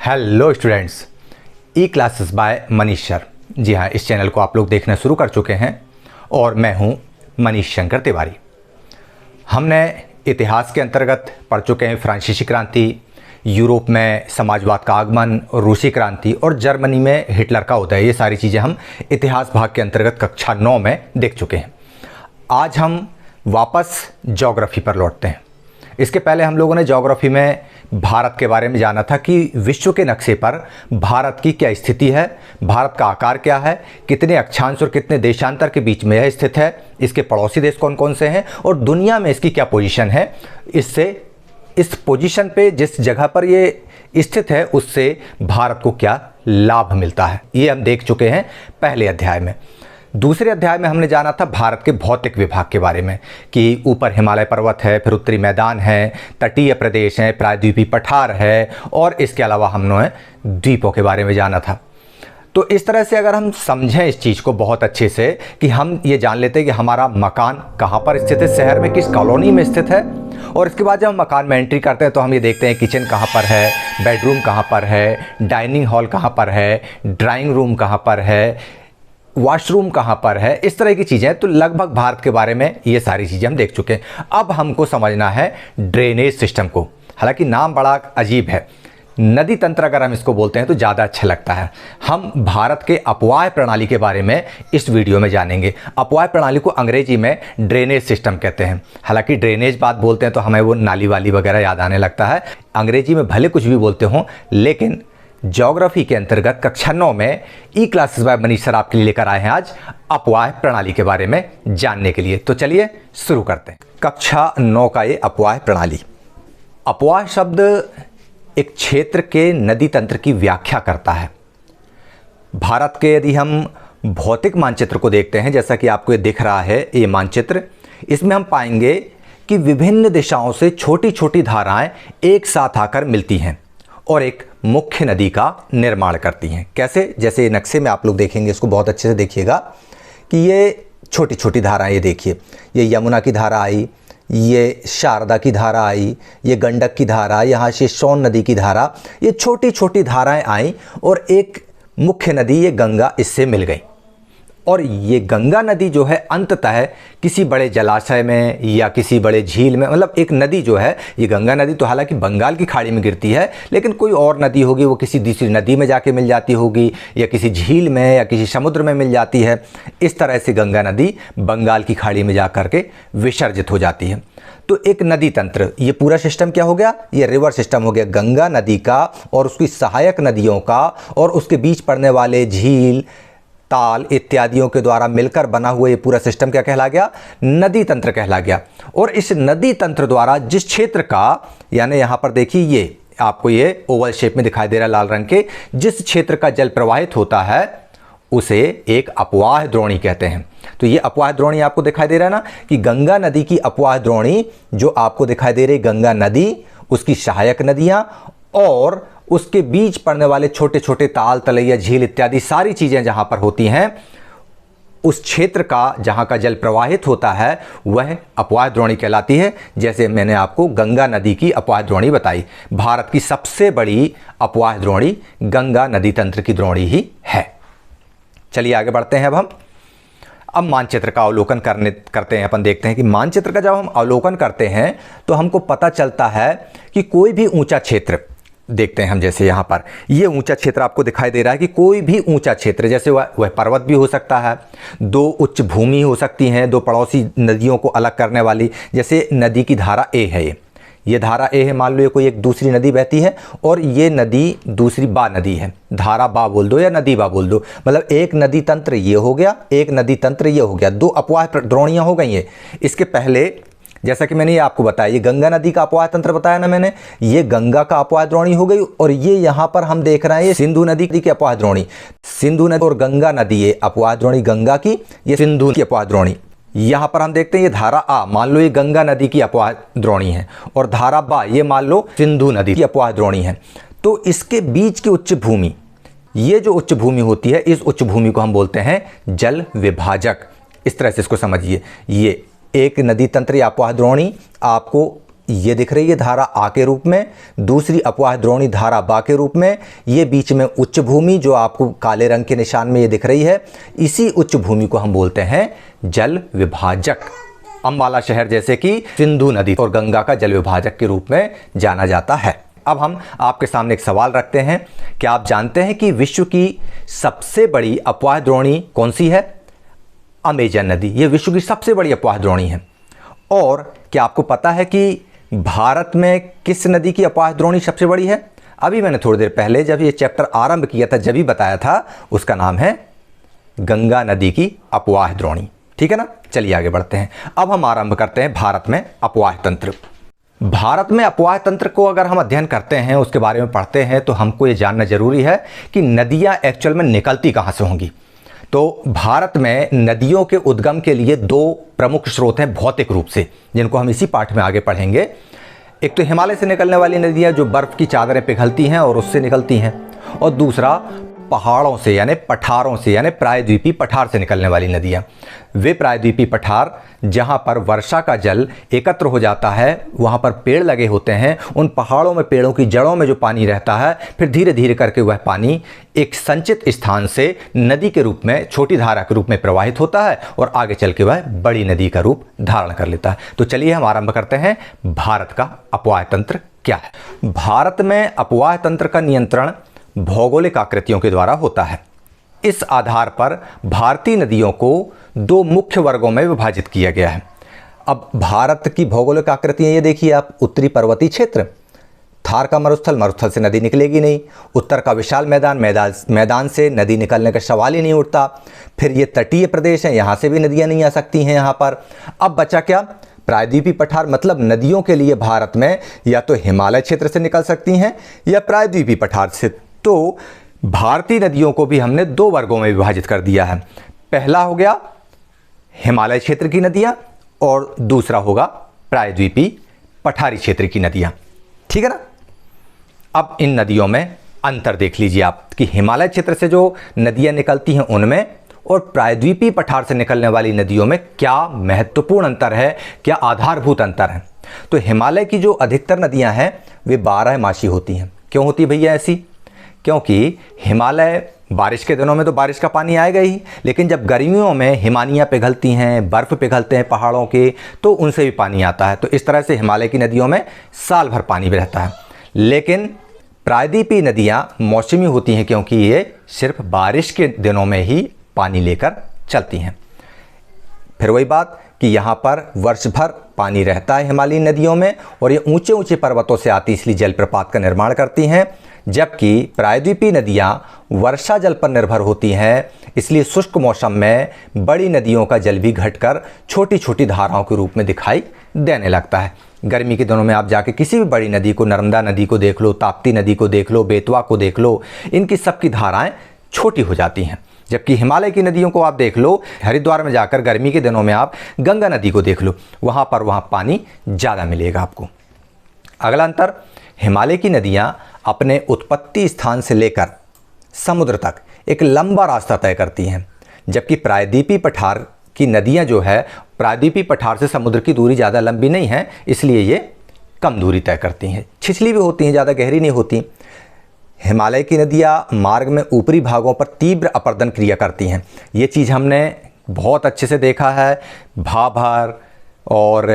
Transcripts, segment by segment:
Hello students, E classes by Manish sir. जी हाँ, इस चैनल को आप लोग देखना शुरू कर चुके हैं और मैं हूँ मनीष शंकर तिवारी। हमने इतिहास के अंतर्गत पढ़ चुके हैं फ्रांसीसी क्रांति, यूरोप में समाजवाद का आगमन, रूसी क्रांति और जर्मनी में हिटलर का उदय। ये सारी चीज़ें हम इतिहास भाग के अंतर्गत कक्षा 9 में देख चुके हैं। आज हम वापस ज्योग्राफी पर लौटते हैं। इसके पहले हम लोगों ने ज्योग्राफी में भारत के बारे में जाना था कि विश्व के नक्शे पर भारत की क्या स्थिति है, भारत का आकार क्या है, कितने अक्षांश और कितने देशांतर के बीच में यह स्थित है, इसके पड़ोसी देश कौन कौन से हैं और दुनिया में इसकी क्या पोजीशन है। इससे इस पोजीशन पे जिस जगह पर ये स्थित है उससे भारत को क्या लाभ मिलता है, ये हम देख चुके हैं पहले अध्याय में। दूसरे अध्याय में हमने जाना था भारत के भौतिक विभाग के बारे में कि ऊपर हिमालय पर्वत है, फिर उत्तरी मैदान है, तटीय प्रदेश है, प्रायद्वीपीय पठार है और इसके अलावा हमने द्वीपों के बारे में जाना था। तो इस तरह से अगर हम समझें इस चीज़ को बहुत अच्छे से कि हम ये जान लेते हैं कि हमारा मकान कहाँ पर स्थित है, शहर में किस कॉलोनी में स्थित है, और इसके बाद जब हम मकान में एंट्री करते हैं तो हम ये देखते हैं किचन कहाँ पर है, बेडरूम कहाँ पर है, डाइनिंग हॉल कहाँ पर है, ड्राइंग रूम कहाँ पर है, वॉशरूम कहाँ पर है, इस तरह की चीज़ें। तो लगभग भारत के बारे में ये सारी चीज़ें हम देख चुके हैं। अब हमको समझना है ड्रेनेज सिस्टम को। हालांकि नाम बड़ा अजीब है, नदी तंत्र अगर हम इसको बोलते हैं तो ज़्यादा अच्छा लगता है। हम भारत के अपवाह प्रणाली के बारे में इस वीडियो में जानेंगे। अपवाह प्रणाली को अंग्रेजी में ड्रेनेज सिस्टम कहते हैं। हालांकि ड्रेनेज बात बोलते हैं तो हमें वो नाली वाली वगैरह याद आने लगता है। अंग्रेजी में भले कुछ भी बोलते हों, लेकिन ज्योग्राफी के अंतर्गत कक्षा 9 में ई क्लासेस बाय मनीष सर आपके लिए लेकर आए हैं आज अपवाह प्रणाली के बारे में जानने के लिए। तो चलिए शुरू करते हैं। कक्षा 9 का ये अपवाह प्रणाली। अपवाह शब्द एक क्षेत्र के नदी तंत्र की व्याख्या करता है। भारत के यदि हम भौतिक मानचित्र को देखते हैं, जैसा कि आपको ये दिख रहा है ये मानचित्र, इसमें हम पाएंगे कि विभिन्न दिशाओं से छोटी छोटी धाराएं एक साथ आकर मिलती हैं और एक मुख्य नदी का निर्माण करती हैं। कैसे? जैसे नक्शे में आप लोग देखेंगे, इसको बहुत अच्छे से देखिएगा कि ये छोटी छोटी धाराएं, ये देखिए, ये यमुना की धारा आई, ये शारदा की धारा आई, ये गंडक की धारा, यहाँ से सोन नदी की धारा, ये छोटी छोटी धाराएं आई और एक मुख्य नदी ये गंगा इससे मिल गई। और ये गंगा नदी जो है अंततः किसी बड़े जलाशय में या किसी बड़े झील में, मतलब एक नदी जो है, ये गंगा नदी तो हालांकि बंगाल की खाड़ी में गिरती है, लेकिन कोई और नदी होगी वो किसी दूसरी नदी में जाके मिल जाती होगी या किसी झील में या किसी समुद्र में मिल जाती है। इस तरह से गंगा नदी बंगाल की खाड़ी में जा कर के विसर्जित हो जाती है। तो एक नदी तंत्र, ये पूरा सिस्टम क्या हो गया? ये रिवर सिस्टम हो गया। गंगा नदी का और उसकी सहायक नदियों का और उसके बीच पड़ने वाले झील, ताल इत्यादियों के द्वारा मिलकर बना हुआ ये पूरा सिस्टम क्या कहला गया? नदी तंत्र कहला गया। और इस नदी तंत्र द्वारा जिस क्षेत्र का, यानी यहाँ पर देखिए ये आपको ये ओवल शेप में दिखाई दे रहा है लाल रंग के, जिस क्षेत्र का जल प्रवाहित होता है उसे एक अपवाह द्रोणी कहते हैं। तो ये अपवाह द्रोणी आपको दिखाई दे रहा है ना कि गंगा नदी की अपवाह द्रोणी जो आपको दिखाई दे रही, गंगा नदी, उसकी सहायक नदियाँ और उसके बीच पड़ने वाले छोटे छोटे ताल, तलैया, झील इत्यादि सारी चीज़ें जहाँ पर होती हैं, उस क्षेत्र का जहाँ का जल प्रवाहित होता है वह अपवाह द्रोणी कहलाती है। जैसे मैंने आपको गंगा नदी की अपवाह द्रोणी बताई। भारत की सबसे बड़ी अपवाह द्रोणी गंगा नदी तंत्र की द्रोणी ही है। चलिए आगे बढ़ते हैं। अब मानचित्र का अवलोकन करते हैं। अपन देखते हैं कि मानचित्र का जब हम अवलोकन करते हैं तो हमको पता चलता है कि कोई भी ऊंचा क्षेत्र देखते हैं हम, जैसे यहाँ पर ये ऊंचा क्षेत्र आपको दिखाई दे रहा है कि कोई भी ऊंचा क्षेत्र, जैसे वह पर्वत भी हो सकता है, दो उच्च भूमि हो सकती हैं, दो पड़ोसी नदियों को अलग करने वाली, जैसे नदी की धारा ए है, ये धारा ए है, मान लो ये कोई एक दूसरी नदी बहती है और ये नदी दूसरी बा नदी है। धारा बा बोल दो या नदी बा बोल दो, मतलब एक नदी तंत्र ये हो गया, एक नदी तंत्र ये हो गया, दो अपवाह द्रोणियाँ हो गई हैं। इसके पहले जैसा कि मैंने ये आपको बताया, ये गंगा नदी का अपवाह तंत्र बताया ना मैंने, ये गंगा का अपवाह द्रोणी हो गई। और ये यहाँ पर हम देख रहे हैं ये सिंधु नदी की अपवाह द्रोणी, सिंधु नदी और गंगा नदी, ये अपवाह द्रोणी गंगा की, ये सिंधु की अपवाह द्रोणी। यहाँ पर हम देखते हैं ये धारा आ, मान लो ये गंगा नदी की अपवाह द्रोणी है, और धारा बा ये मान लो सिंधु नदी की अपवाह द्रोणी है। तो इसके बीच की उच्च भूमि, ये जो उच्च भूमि होती है, इस उच्च भूमि को हम बोलते हैं जल विभाजक। इस तरह से इसको समझिए। ये एक नदी तंत्र या अपवाह द्रोणी आपको ये दिख रही है धारा आ के रूप में, दूसरी अपवाह द्रोणी धारा बा के रूप में, ये बीच में उच्च भूमि जो आपको काले रंग के निशान में ये दिख रही है, इसी उच्च भूमि को हम बोलते हैं जल विभाजक। अम्बाला शहर जैसे कि सिंधु नदी और गंगा का जल विभाजक के रूप में जाना जाता है। अब हम आपके सामने एक सवाल रखते हैं, क्या आप जानते हैं कि विश्व की सबसे बड़ी अपवाह द्रोणी कौन सी है? अमेजन नदी, ये विश्व की सबसे बड़ी अपवाह द्रोणी है। और क्या आपको पता है कि भारत में किस नदी की अपवाह द्रोणी सबसे बड़ी है? अभी मैंने थोड़ी देर पहले जब ये चैप्टर आरंभ किया था जब ही बताया था, उसका नाम है गंगा नदी की अपवाह द्रोणी। ठीक है ना, चलिए आगे बढ़ते हैं। अब हम आरंभ करते हैं भारत में अपवाह तंत्र। भारत में अपवाह तंत्र को अगर हम अध्ययन करते हैं, उसके बारे में पढ़ते हैं, तो हमको ये जानना जरूरी है कि नदियाँ एक्चुअल में निकलती कहाँ से होंगी। तो भारत में नदियों के उद्गम के लिए दो प्रमुख स्रोत हैं भौतिक रूप से, जिनको हम इसी पाठ में आगे पढ़ेंगे। एक तो हिमालय से निकलने वाली नदियाँ जो बर्फ़ की चादरें पिघलती हैं और उससे निकलती हैं, और दूसरा पहाड़ों से यानी पठारों से यानी प्रायद्वीपीय पठार से निकलने वाली नदियाँ। वे प्रायद्वीपीय पठार जहाँ पर वर्षा का जल एकत्र हो जाता है, वहाँ पर पेड़ लगे होते हैं, उन पहाड़ों में पेड़ों की जड़ों में जो पानी रहता है, फिर धीरे धीरे करके वह पानी एक संचित स्थान से नदी के रूप में, छोटी धारा के रूप में प्रवाहित होता है और आगे चल के वह बड़ी नदी का रूप धारण कर लेता है। तो चलिए हम आरंभ करते हैं, भारत का अपवाह तंत्र क्या है। भारत में अपवाह तंत्र का नियंत्रण भौगोलिक आकृतियों के द्वारा होता है। इस आधार पर भारतीय नदियों को दो मुख्य वर्गों में विभाजित किया गया है। अब भारत की भौगोलिक आकृतियाँ ये देखिए आप, उत्तरी पर्वतीय क्षेत्र, थार का मरुस्थल, मरुस्थल से नदी निकलेगी नहीं। उत्तर का विशाल मैदान, मैदान से नदी निकलने का सवाल ही नहीं उठता। फिर ये तटीय प्रदेश हैं, यहाँ से भी नदियाँ नहीं आ सकती हैं यहाँ पर। अब बचा क्या? प्रायद्वीपीय पठार, मतलब नदियों के लिए भारत में या तो हिमालय क्षेत्र से निकल सकती हैं या प्रायद्वीपीय पठार से। तो भारतीय नदियों को भी हमने दो वर्गों में विभाजित कर दिया है। पहला हो गया हिमालय क्षेत्र की नदियां और दूसरा होगा प्रायद्वीपीय पठारी क्षेत्र की नदियां। ठीक है ना। अब इन नदियों में अंतर देख लीजिए आप कि हिमालय क्षेत्र से जो नदियां निकलती हैं उनमें और प्रायद्वीपीय पठार से निकलने वाली नदियों में क्या महत्वपूर्ण अंतर है, क्या आधारभूत अंतर है। तो हिमालय की जो अधिकतर नदियां हैं वे 12मासी होती हैं। क्यों होती भैया ऐसी? क्योंकि हिमालय बारिश के दिनों में तो बारिश का पानी आएगा ही, लेकिन जब गर्मियों में हिमानियाँ पिघलती हैं, बर्फ़ पिघलते हैं पहाड़ों के, तो उनसे भी पानी आता है। तो इस तरह से हिमालय की नदियों में साल भर पानी भी रहता है। लेकिन प्रायद्वीपीय नदियाँ मौसमी होती हैं क्योंकि ये सिर्फ बारिश के दिनों में ही पानी लेकर चलती हैं। फिर वही बात कि यहाँ पर वर्ष भर पानी रहता है हिमालयी नदियों में, और ये ऊंचे ऊंचे पर्वतों से आती इसलिए जलप्रपात का निर्माण करती हैं। जबकि प्रायद्वीपीय नदियाँ वर्षा जल पर निर्भर होती हैं, इसलिए शुष्क मौसम में बड़ी नदियों का जल भी घटकर छोटी छोटी धाराओं के रूप में दिखाई देने लगता है। गर्मी के दिनों में आप जाके किसी भी बड़ी नदी को, नर्मदा नदी को देख लो, ताप्ती नदी को देख लो, बेतवा को देख लो, इनकी सबकी धाराएं छोटी हो जाती हैं। जबकि हिमालय की नदियों को आप देख लो, हरिद्वार में जाकर गर्मी के दिनों में आप गंगा नदी को देख लो, वहाँ पानी ज़्यादा मिलेगा आपको। अगला अंतर, हिमालय की नदियाँ अपने उत्पत्ति स्थान से लेकर समुद्र तक एक लंबा रास्ता तय करती हैं, जबकि प्रायद्वीपीय पठार की नदियाँ जो है, प्रायद्वीपीय पठार से समुद्र की दूरी ज़्यादा लंबी नहीं है, इसलिए ये कम दूरी तय करती हैं, छिछली भी होती हैं, ज़्यादा गहरी नहीं होती। हिमालय की नदियाँ मार्ग में ऊपरी भागों पर तीव्र अपर्दन क्रिया करती हैं। ये चीज़ हमने बहुत अच्छे से देखा है। भाभर और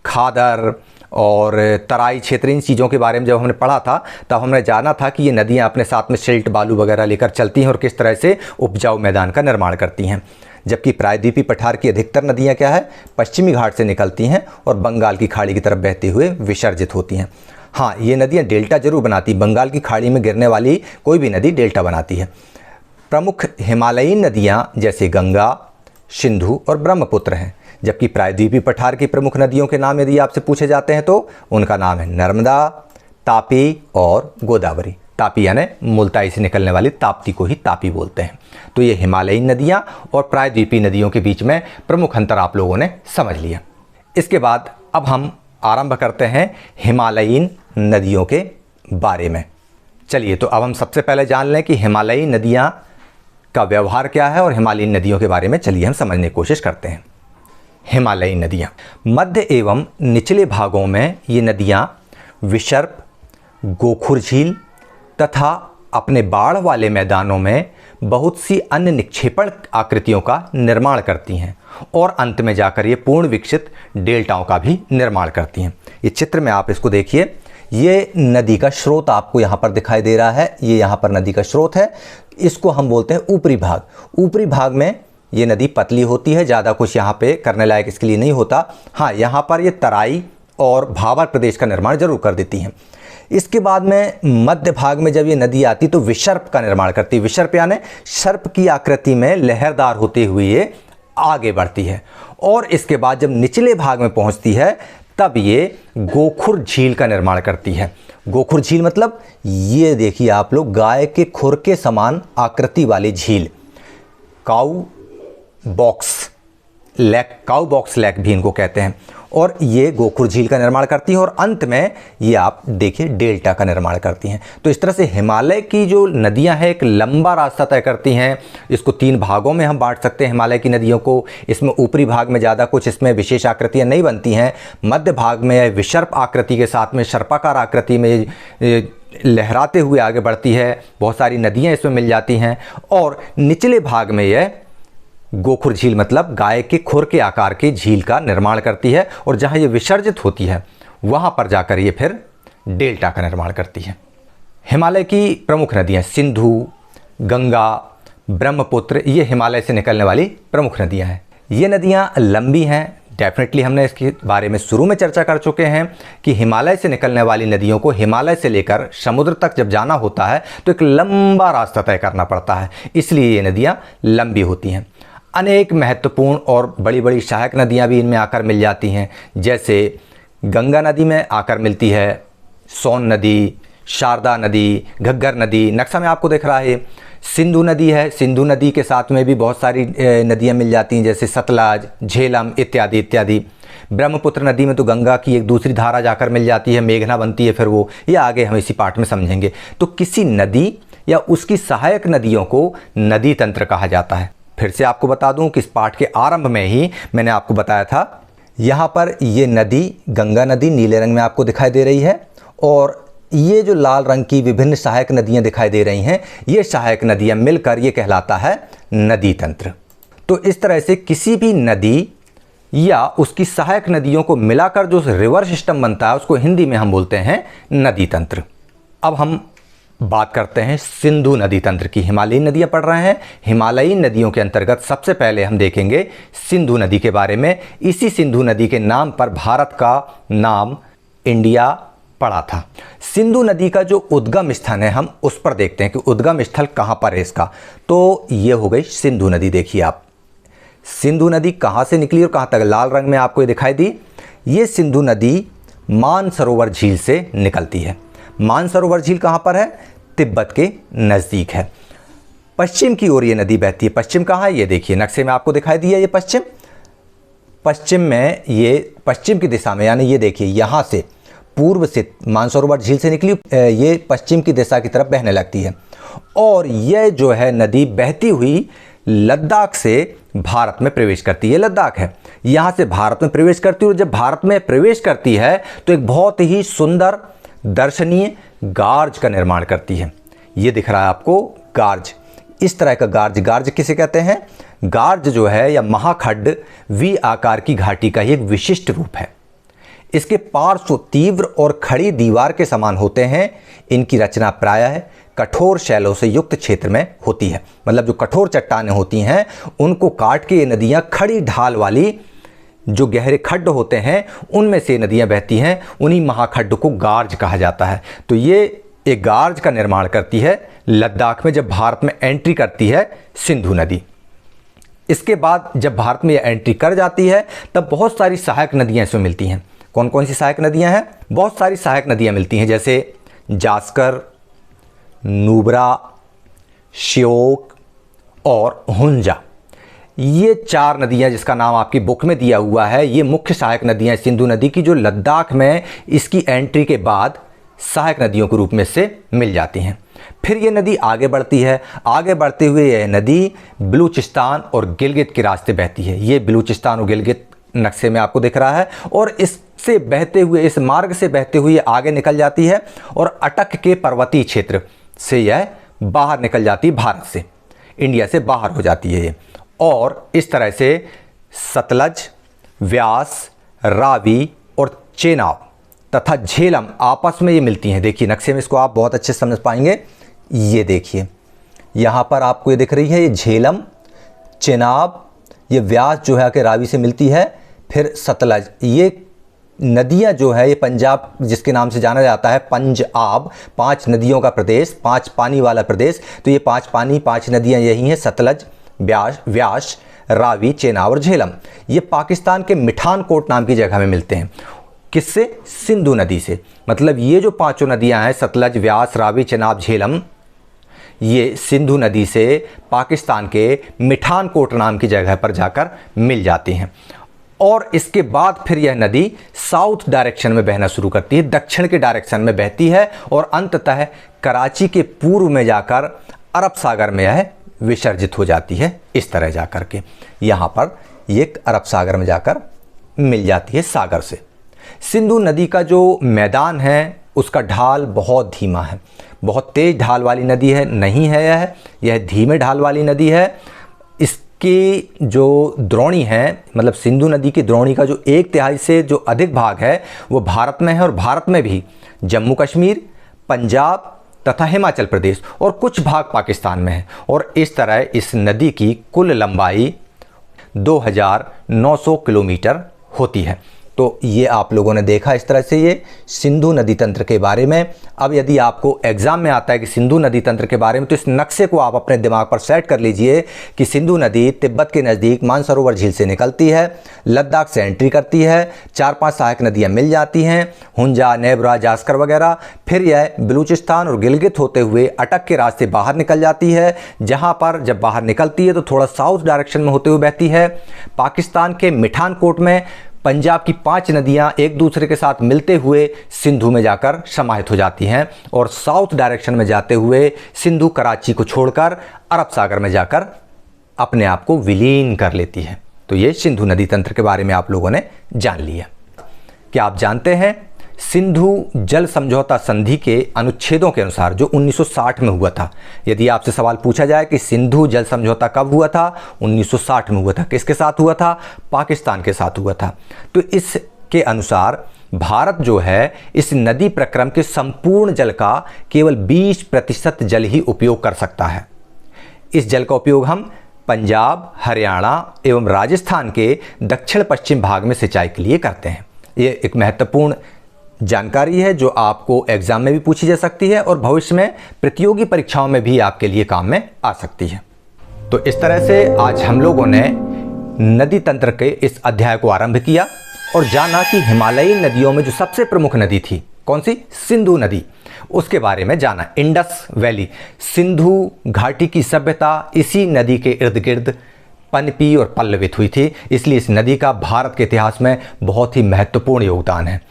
खादर और तराई क्षेत्र, इन चीज़ों के बारे में जब हमने पढ़ा था तब हमने जाना था कि ये नदियाँ अपने साथ में सिल्ट, बालू वगैरह लेकर चलती हैं और किस तरह से उपजाऊ मैदान का निर्माण करती हैं। जबकि प्रायद्वीपीय पठार की अधिकतर नदियाँ क्या है, पश्चिमी घाट से निकलती हैं और बंगाल की खाड़ी की तरफ बहते हुए विसर्जित होती हैं। हाँ, ये नदियाँ डेल्टा जरूर बनाती, बंगाल की खाड़ी में गिरने वाली कोई भी नदी डेल्टा बनाती है। प्रमुख हिमालयीन नदियाँ जैसे गंगा, सिंधु और ब्रह्मपुत्र हैं। जबकि प्रायद्वीपीय पठार की प्रमुख नदियों के नाम यदि आपसे पूछे जाते हैं तो उनका नाम है नर्मदा, तापी और गोदावरी। तापी यानी मुल्ताई से निकलने वाली ताप्ती को ही तापी बोलते हैं। तो ये हिमालयीन नदियाँ और प्रायद्वीपीय नदियों के बीच में प्रमुख अंतर आप लोगों ने समझ लिया। इसके बाद अब हम आरंभ करते हैं हिमालयीन नदियों के बारे में। चलिए, तो अब हम सबसे पहले जान लें कि हिमालयी नदियाँ का व्यवहार क्या है और हिमालयीन नदियों के बारे में चलिए हम समझने की कोशिश करते हैं। हिमालयी नदियाँ। मध्य एवं निचले भागों में ये नदियाँ विसर्प, गोखुर झील तथा अपने बाढ़ वाले मैदानों में बहुत सी अन्य निक्षेपण आकृतियों का निर्माण करती हैं और अंत में जाकर ये पूर्ण विकसित डेल्टाओं का भी निर्माण करती हैं। ये चित्र में आप इसको देखिए, ये नदी का स्रोत आपको यहाँ पर दिखाई दे रहा है। ये यहाँ पर नदी का स्रोत है, इसको हम बोलते हैं ऊपरी भाग। ऊपरी भाग में ये नदी पतली होती है, ज़्यादा कुछ यहाँ पे करने लायक इसके लिए नहीं होता। हाँ, यहाँ पर ये तराई और भाबर प्रदेश का निर्माण जरूर कर देती हैं। इसके बाद में मध्य भाग में जब ये नदी आती तो विसर्प का निर्माण करती है। विसर्प यानी सर्प की आकृति में लहरदार होते हुए ये आगे बढ़ती है और इसके बाद जब निचले भाग में पहुंचती है तब ये गोखुर झील का निर्माण करती है। गोखुर झील मतलब ये देखिए आप लोग, गाय के खुर के समान आकृति वाली झील, काऊ बॉक्स लेक भी इनको कहते हैं। और ये गोखुर झील का निर्माण करती हैं और अंत में ये आप देखिए डेल्टा का निर्माण करती हैं। तो इस तरह से हिमालय की जो नदियां हैं एक लंबा रास्ता तय करती हैं। इसको 3 भागों में हम बांट सकते हैं हिमालय की नदियों को। इसमें ऊपरी भाग में ज़्यादा कुछ इसमें विशेष आकृतियाँ नहीं बनती हैं। मध्य भाग में विसर्प आकृति के साथ में सर्पाकार आकृति में लहराते हुए आगे बढ़ती है, बहुत सारी नदियाँ इसमें मिल जाती हैं। और निचले भाग में यह गोखुर झील मतलब गाय के खुर के आकार की झील का निर्माण करती है और जहाँ ये विसर्जित होती है वहाँ पर जाकर ये फिर डेल्टा का निर्माण करती है। हिमालय की प्रमुख नदियाँ सिंधु, गंगा, ब्रह्मपुत्र, ये हिमालय से निकलने वाली प्रमुख नदियाँ हैं। ये नदियाँ लंबी हैं, डेफिनेटली हमने इसके बारे में शुरू में चर्चा कर चुके हैं कि हिमालय से निकलने वाली नदियों को हिमालय से लेकर समुद्र तक जब जाना होता है तो एक लंबा रास्ता तय करना पड़ता है, इसलिए ये नदियाँ लंबी होती हैं। अनेक महत्वपूर्ण और बड़ी बड़ी सहायक नदियाँ भी इनमें आकर मिल जाती हैं, जैसे गंगा नदी में आकर मिलती है सोन नदी, शारदा नदी, घग्गर नदी, नक्शा में आपको दिख रहा है। सिंधु नदी है, सिंधु नदी के साथ में भी बहुत सारी नदियाँ मिल जाती हैं, जैसे सतलज, झेलम इत्यादि इत्यादि। ब्रह्मपुत्र नदी में तो गंगा की एक दूसरी धारा जाकर मिल जाती है, मेघना बनती है, फिर वो ये आगे हम इसी पाठ में समझेंगे। तो किसी नदी या उसकी सहायक नदियों को नदी तंत्र कहा जाता है। फिर से आपको बता दूं कि इस पाठ के आरंभ में ही मैंने आपको बताया था, यहाँ पर ये नदी गंगा नदी नीले रंग में आपको दिखाई दे रही है और ये जो लाल रंग की विभिन्न सहायक नदियाँ दिखाई दे रही हैं, ये सहायक नदियाँ मिलकर ये कहलाता है नदी तंत्र। तो इस तरह से किसी भी नदी या उसकी सहायक नदियों को मिलाकर जो रिवर सिस्टम बनता है उसको हिंदी में हम बोलते हैं नदी तंत्र। अब हम बात करते हैं सिंधु नदी तंत्र की। हिमालयी नदियाँ पढ़ रहे हैं, हिमालयी नदियों के अंतर्गत सबसे पहले हम देखेंगे सिंधु नदी के बारे में। इसी सिंधु नदी के नाम पर भारत का नाम इंडिया पड़ा था। सिंधु नदी का जो उद्गम स्थान है हम उस पर देखते हैं कि उद्गम स्थल कहाँ पर है इसका। तो ये हो गई सिंधु नदी। देखिए आप, सिंधु नदी कहाँ से निकली और कहाँ तक, लाल रंग में आपको ये दिखाई दी। ये सिंधु नदी मानसरोवर झील से निकलती है। मानसरोवर झील कहाँ पर है? तिब्बत के नज़दीक है। पश्चिम की ओर ये नदी बहती है। पश्चिम कहाँ है? ये देखिए नक्शे में आपको दिखाई दिया, ये पश्चिम में, ये पश्चिम की दिशा में, यानी ये देखिए यहाँ से पूर्व से मानसरोवर झील से निकली ये पश्चिम की दिशा की तरफ बहने लगती है और यह जो है नदी बहती हुई लद्दाख से भारत में प्रवेश करती है। ये लद्दाख है, यहाँ से भारत में प्रवेश करती है और जब भारत में प्रवेश करती है तो एक बहुत ही सुंदर दर्शनीय गार्ज का निर्माण करती है। ये दिख रहा है आपको गार्ज, इस तरह का गार्ज। गार्ज किसे कहते हैं? गार्ज जो है या महाखड्ड वी आकार की घाटी का ही एक विशिष्ट रूप है। इसके पार्श्व तीव्र और खड़ी दीवार के समान होते हैं। इनकी रचना प्रायः कठोर शैलों से युक्त क्षेत्र में होती है। मतलब जो कठोर चट्टानें होती हैं उनको काट के ये नदियाँ खड़ी ढाल वाली जो गहरे खड्ड होते हैं उनमें से नदियाँ बहती हैं, उन्हीं महाखड्ड को गार्ज कहा जाता है। तो ये एक गार्ज का निर्माण करती है लद्दाख में जब भारत में एंट्री करती है सिंधु नदी। इसके बाद जब भारत में यह एंट्री कर जाती है तब बहुत सारी सहायक नदियाँ इसमें मिलती हैं। कौन कौन सी सहायक नदियाँ हैं? बहुत सारी सहायक नदियाँ मिलती हैं, जैसे जास्कर, नुब्रा, श्योक और हुंजा। ये 4 नदियाँ जिसका नाम आपकी बुक में दिया हुआ है, ये मुख्य सहायक नदियाँ सिंधु नदी की, जो लद्दाख में इसकी एंट्री के बाद सहायक नदियों के रूप में से मिल जाती हैं। फिर ये नदी आगे बढ़ती है। आगे बढ़ते हुए यह नदी बलूचिस्तान और गिलगित के रास्ते बहती है। ये बलूचिस्तान और गिलगित नक्शे में आपको दिख रहा है, और इससे बहते हुए, इस मार्ग से बहते हुए आगे निकल जाती है और अटक के पर्वतीय क्षेत्र से यह बाहर निकल जाती है, भारत से, इंडिया से बाहर हो जाती है ये। और इस तरह से सतलज, व्यास, रावी और चेनाब तथा झेलम आपस में ये मिलती हैं। देखिए नक्शे में इसको आप बहुत अच्छे से समझ पाएंगे। ये देखिए यहाँ पर आपको ये दिख रही है, ये झेलम, चेनाब, ये व्यास जो है कि रावी से मिलती है, फिर सतलज। ये नदियाँ जो है, ये पंजाब जिसके नाम से जाना जाता है पंजाब, 5 नदियों का प्रदेश, 5 पानी वाला प्रदेश, तो ये 5 पानी, 5 नदियाँ यही हैं, सतलज, व्यास, रावी, चेनाब और झेलम। ये पाकिस्तान के मिठानकोट नाम की जगह में मिलते हैं। किससे? सिंधु नदी से। मतलब ये जो 5 नदियाँ हैं, सतलज, व्यास, रावी, चेनाब, झेलम, ये सिंधु नदी से पाकिस्तान के मिठानकोट नाम की जगह पर जाकर मिल जाती हैं। और इसके बाद फिर यह नदी साउथ डायरेक्शन में बहना शुरू करती है, दक्षिण के डायरेक्शन में बहती है और अंततः कराची के पूर्व में जाकर अरब सागर में यह विसर्जित हो जाती है। इस तरह जाकर के यहाँ पर ये अरब सागर में जाकर मिल जाती है सागर से। सिंधु नदी का जो मैदान है उसका ढाल बहुत धीमा है, बहुत तेज ढाल वाली नदी है नहीं है यह धीमे ढाल वाली नदी है। इसकी जो द्रोणी है, मतलब सिंधु नदी की द्रोणी का जो 1/3 से जो अधिक भाग है वो भारत में है, और भारत में भी जम्मू कश्मीर, पंजाब तथा हिमाचल प्रदेश और कुछ भाग पाकिस्तान में है। और इस तरह इस नदी की कुल लंबाई 2900 किलोमीटर होती है। तो ये आप लोगों ने देखा इस तरह से ये सिंधु नदी तंत्र के बारे में। अब यदि आपको एग्जाम में आता है कि सिंधु नदी तंत्र के बारे में, तो इस नक्शे को आप अपने दिमाग पर सेट कर लीजिए कि सिंधु नदी तिब्बत के नज़दीक मानसरोवर झील से निकलती है, लद्दाख से एंट्री करती है, 4-5 सहायक नदियाँ मिल जाती हैं, हुंजा, नेबरा, जास्कर वगैरह, फिर यह बलूचिस्तान और गिलगित होते हुए अटक के रास्ते बाहर निकल जाती है, जहाँ पर जब बाहर निकलती है तो थोड़ा साउथ डायरेक्शन में होते हुए बहती है। पाकिस्तान के मिठानकोट में पंजाब की 5 नदियां एक दूसरे के साथ मिलते हुए सिंधु में जाकर समाहित हो जाती हैं, और साउथ डायरेक्शन में जाते हुए सिंधु कराची को छोड़कर अरब सागर में जाकर अपने आप को विलीन कर लेती है। तो ये सिंधु नदी तंत्र के बारे में आप लोगों ने जान लिया। क्या आप जानते हैं सिंधु जल समझौता संधि के अनुच्छेदों के अनुसार जो 1960 में हुआ था, यदि आपसे सवाल पूछा जाए कि सिंधु जल समझौता कब हुआ था, 1960 में हुआ था। किसके साथ हुआ था? पाकिस्तान के साथ हुआ था। तो इसके अनुसार भारत जो है इस नदी प्रक्रम के संपूर्ण जल का केवल 20% जल ही उपयोग कर सकता है। इस जल का उपयोग हम पंजाब, हरियाणा एवं राजस्थान के दक्षिण पश्चिम भाग में सिंचाई के लिए करते हैं। ये एक महत्वपूर्ण जानकारी है जो आपको एग्जाम में भी पूछी जा सकती है और भविष्य में प्रतियोगी परीक्षाओं में भी आपके लिए काम में आ सकती है। तो इस तरह से आज हम लोगों ने नदी तंत्र के इस अध्याय को आरंभ किया और जाना कि हिमालयी नदियों में जो सबसे प्रमुख नदी थी कौन सी? सिंधु नदी। उसके बारे में जाना। इंडस वैली, सिंधु घाटी की सभ्यता इसी नदी के इर्द गिर्द पनपी और पल्लवित हुई थी, इसलिए इस नदी का भारत के इतिहास में बहुत ही महत्वपूर्ण योगदान है।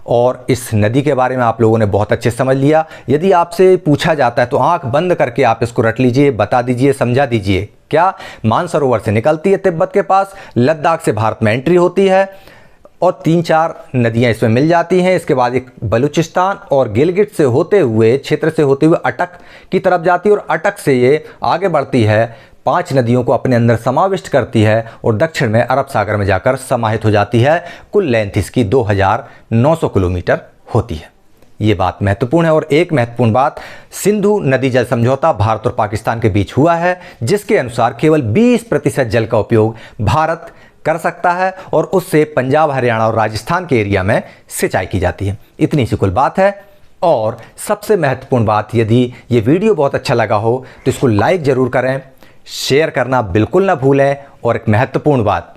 और इस नदी के बारे में आप लोगों ने बहुत अच्छे समझ लिया। यदि आपसे पूछा जाता है तो आंख बंद करके आप इसको रट लीजिए, बता दीजिए, समझा दीजिए। क्या? मानसरोवर से निकलती है तिब्बत के पास, लद्दाख से भारत में एंट्री होती है और 3-4 नदियां इसमें मिल जाती हैं। इसके बाद एक बलूचिस्तान और गिलगित से होते हुए, क्षेत्र से होते हुए अटक की तरफ जाती है और अटक से ये आगे बढ़ती है, 5 नदियों को अपने अंदर समाविष्ट करती है और दक्षिण में अरब सागर में जाकर समाहित हो जाती है। कुल लेंथ इसकी 2900 किलोमीटर होती है। ये बात महत्वपूर्ण है। और एक महत्वपूर्ण बात, सिंधु नदी जल समझौता भारत और पाकिस्तान के बीच हुआ है, जिसके अनुसार केवल 20% जल का उपयोग भारत कर सकता है और उससे पंजाब, हरियाणा और राजस्थान के एरिया में सिंचाई की जाती है। इतनी सी कुल बात है। और सबसे महत्वपूर्ण बात, यदि ये वीडियो बहुत अच्छा लगा हो तो इसको लाइक ज़रूर करें, शेयर करना बिल्कुल ना भूलें। और एक महत्वपूर्ण बात,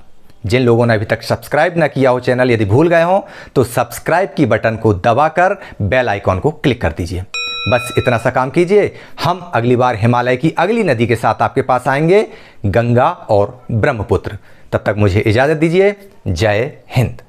जिन लोगों ने अभी तक सब्सक्राइब ना किया हो चैनल, यदि भूल गए हो तो सब्सक्राइब की बटन को दबाकर बेल आइकॉन को क्लिक कर दीजिए। बस इतना सा काम कीजिए। हम अगली बार हिमालय की अगली नदी के साथ आपके पास आएंगे, गंगा और ब्रह्मपुत्र। तब तक मुझे इजाज़त दीजिए। जय हिंद।